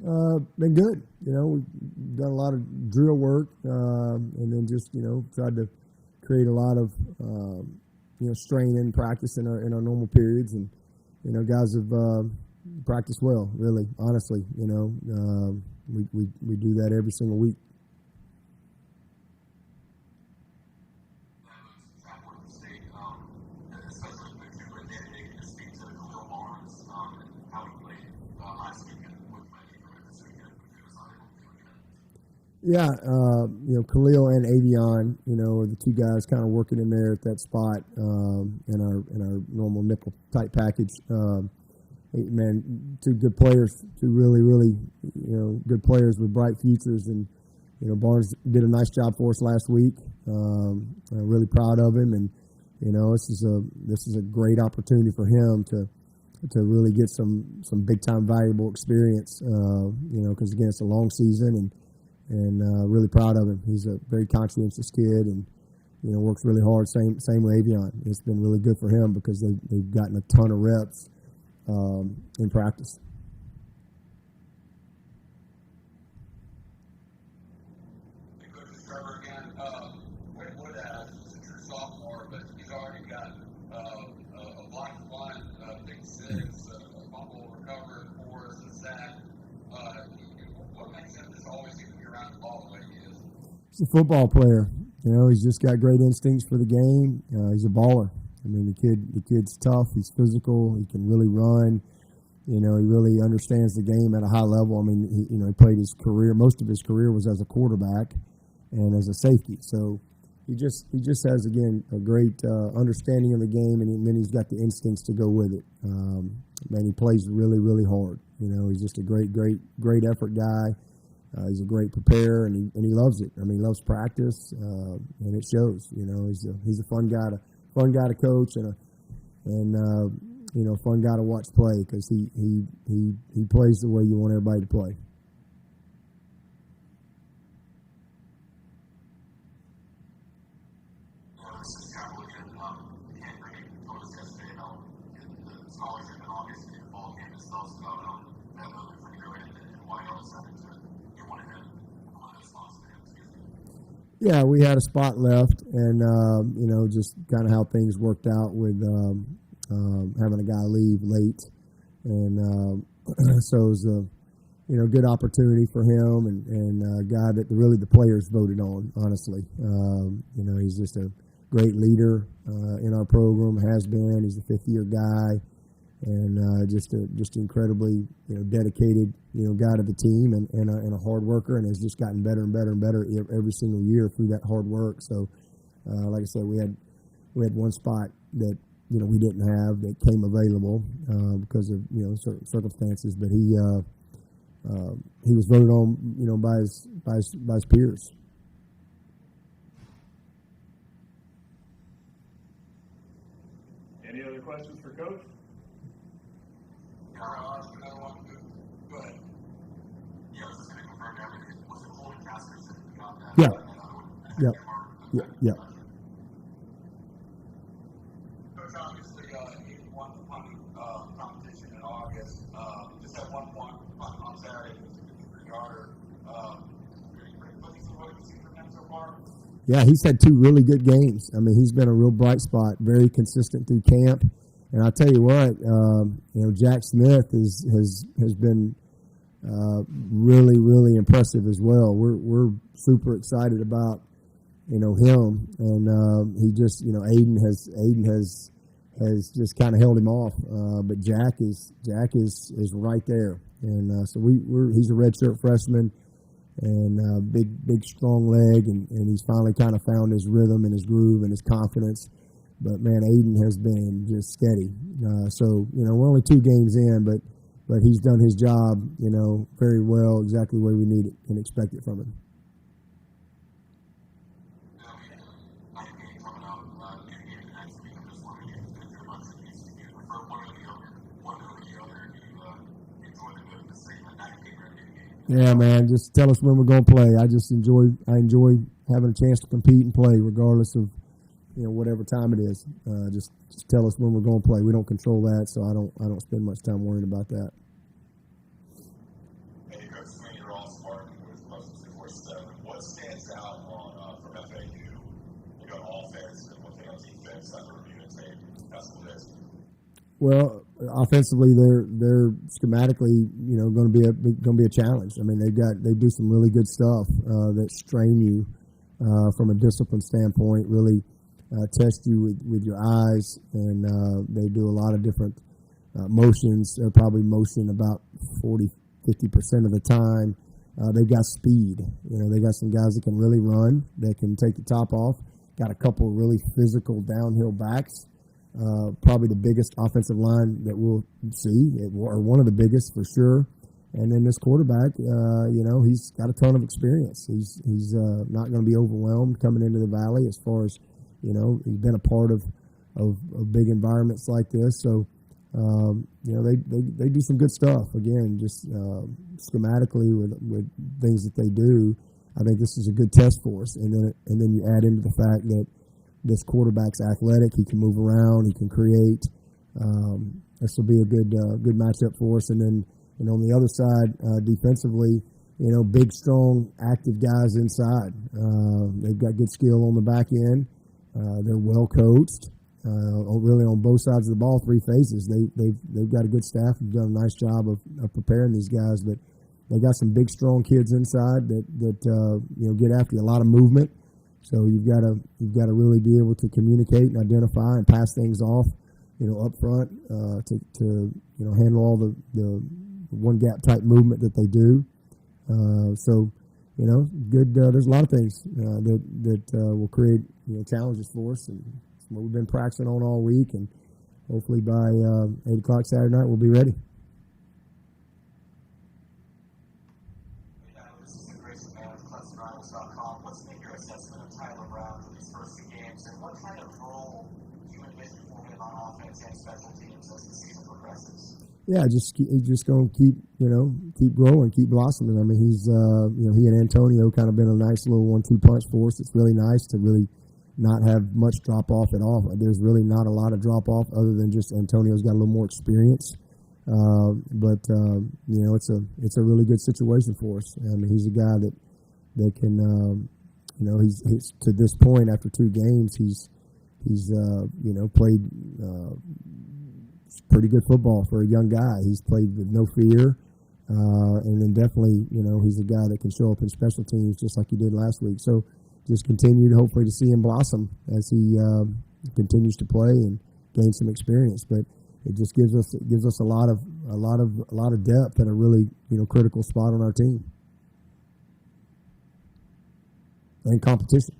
Been good. We've done a lot of drill work, and then just tried to create a lot of strain in practice in our normal periods, and guys have practiced well. Really, honestly, we do that every single week. Yeah, Khalil and Avieon, are the two guys kind of working in there at that spot in our normal nickel type package. Man, two good players, two really good players with bright futures, and Barnes did a nice job for us last week. I'm really proud of him, and this is a great opportunity for him to really get some big time valuable experience. Because again, it's a long season, and really proud of him. He's a very conscientious kid, and works really hard. Same with Avieon. It's been really good for him because they've gotten a ton of reps in practice. Trevor again. Wade Woodaz is a true sophomore, but he's already got a block one, big six, a fumble recovered for us, a sack. What makes him just always seem to be around the ball the way he is? He's a football player. He's just got great instincts for the game. He's a baller. I mean, the kid's tough. He's physical. He can really run. He really understands the game at a high level. I mean, he played his career. Most of his career was as a quarterback and as a safety. So he just has, again, a great understanding of the game, and then he's got the instincts to go with it. Man, he plays really, really hard. He's just a great effort guy. He's a great preparer, and he loves it. I mean, he loves practice, and it shows. He's a fun guy to coach, and fun guy to watch play because he plays the way you want everybody to play. This is Terrell again. Hamp Greene told us yesterday about the scholarship in August and the fall campus. Tell us about that moment for you to go in and why y'all decided to get one of those spots for him. Yeah, we had a spot left, and just kind of how things worked out with having a guy leave late, and so it was a good opportunity for him, and a guy that really the players voted on. Honestly, he's just a great leader in our program. Has been. He's a fifth-year guy, and just incredibly dedicated guy to the team, and a hard worker, and has just gotten better and better and better every single year through that hard work. So, like I said, we had one spot that we didn't have that came available because of certain circumstances, but he was voted on by his peers. Any other questions for Coach? I'll ask another one. Go ahead. Yeah, I was just going to confirm everything. Was it holding casters that we got that? Yeah. Coach, obviously, he won the punting competition in August. Just had one punt on Saturday, which was a 53-yarder. What do you see from him so far? Yeah, he's had two really good games. I mean, he's been a real bright spot, very consistent through camp. And I'll tell you what, Jack Smith has been really, really impressive as well. We're super excited about him, and he just Aidan has just kind of held him off, but Jack is right there, and so he's a redshirt freshman, and big strong leg, and he's finally kind of found his rhythm and his groove and his confidence. But man, Aidan has been just steady. So we're only 2 games in, but he's done his job very well, exactly the way we need it and expect it from him. Yeah, man, just tell us when we're going to play. I enjoy having a chance to compete and play, regardless of whatever time it is. Just tell us when we're going to play. We don't control that, so I don't spend much time worrying about that. Hey, Coach. Well, offensively, they're schematically, going to be a challenge. I mean, they do some really good stuff that strain you from a discipline standpoint. Really test you with your eyes, and they do a lot of different motions. They're probably motion about 40-50% of the time. They've got speed. They got some guys that can really run. They can take the top off. Got a couple of really physical downhill backs. Probably the biggest offensive line that we'll see, or one of the biggest for sure. And then this quarterback, he's got a ton of experience. He's not going to be overwhelmed coming into the Valley as far as, he's been a part of big environments like this. So, they do some good stuff. Again, just schematically with things that they do. I think this is a good test for us. And then you add into the fact that this quarterback's athletic. He can move around. He can create. This will be a good matchup for us. And then, on the other side, defensively, big, strong, active guys inside. They've got good skill on the back end. They're well coached. Really on both sides of the ball, three phases. They've got a good staff. They've done a nice job of preparing these guys. But they got some big, strong kids inside that get after you. A lot of movement. So you've got to really be able to communicate and identify and pass things off, up front to handle all the one gap type movement that they do. Good. There's a lot of things that will create challenges for us, and it's what we've been practicing on all week, and hopefully by 8 o'clock Saturday night we'll be ready. Yeah, just going to keep growing, keep blossoming. I mean, he's he and Antonio kind of been a nice little 1-2 punch for us. It's really nice to really not have much drop off at all. There's really not a lot of drop off other than just Antonio's got a little more experience. But it's a really good situation for us. I mean, he's a guy that can he's to this point after 2 games he's played pretty good football for a young guy. He's played with no fear, and then definitely, he's a guy that can show up in special teams just like he did last week. So just continue to hopefully to see him blossom as he continues to play and gain some experience. But it just gives us a lot of depth at a really critical spot on our team and competition.